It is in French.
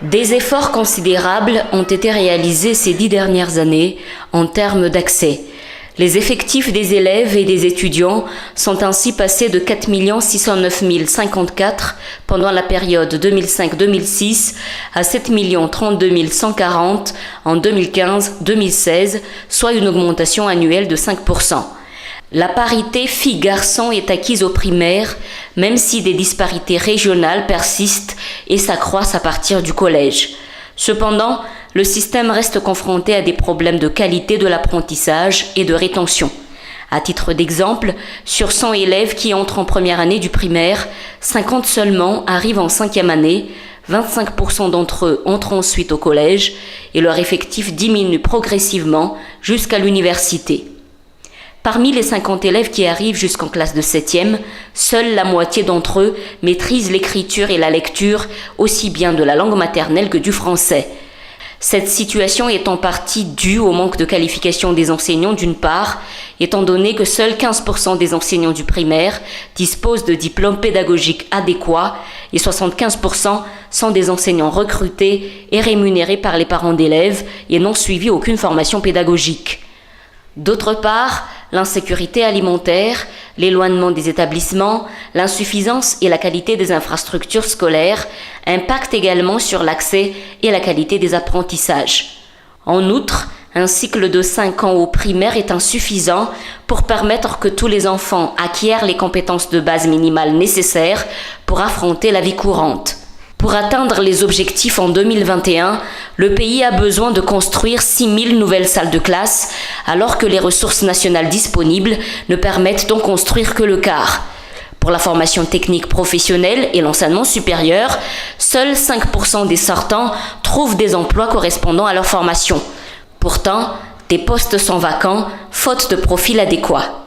Des efforts considérables ont été réalisés ces 10 dernières années en termes d'accès. Les effectifs des élèves et des étudiants sont ainsi passés de 4 609 054 pendant la période 2005-2006 à 7 032 140 en 2015-2016, soit une augmentation annuelle de 5%. La parité filles-garçons est acquise au primaire, même si des disparités régionales persistent et s'accroissent à partir du collège. Cependant, le système reste confronté à des problèmes de qualité de l'apprentissage et de rétention. À titre d'exemple, sur 100 élèves qui entrent en première année du primaire, 50 seulement arrivent en 5e année, 25% d'entre eux entrent ensuite au collège et leur effectif diminue progressivement jusqu'à l'université. Parmi les 50 élèves qui arrivent jusqu'en classe de 7e, seule la moitié d'entre eux maîtrisent l'écriture et la lecture aussi bien de la langue maternelle que du français. Cette situation est en partie due au manque de qualification des enseignants d'une part, étant donné que seuls 15% des enseignants du primaire disposent de diplômes pédagogiques adéquats et 75% sont des enseignants recrutés et rémunérés par les parents d'élèves et n'ont suivi aucune formation pédagogique. D'autre part, l'insécurité alimentaire, l'éloignement des établissements, l'insuffisance et la qualité des infrastructures scolaires impactent également sur l'accès et la qualité des apprentissages. En outre, un cycle de 5 ans au primaire est insuffisant pour permettre que tous les enfants acquièrent les compétences de base minimales nécessaires pour affronter la vie courante. Pour atteindre les objectifs en 2021, le pays a besoin de construire 6 000 nouvelles salles de classe, alors que les ressources nationales disponibles ne permettent d'en construire que le quart. Pour la formation technique professionnelle et l'enseignement supérieur, seuls 5% des sortants trouvent des emplois correspondant à leur formation. Pourtant, des postes sont vacants, faute de profil adéquat.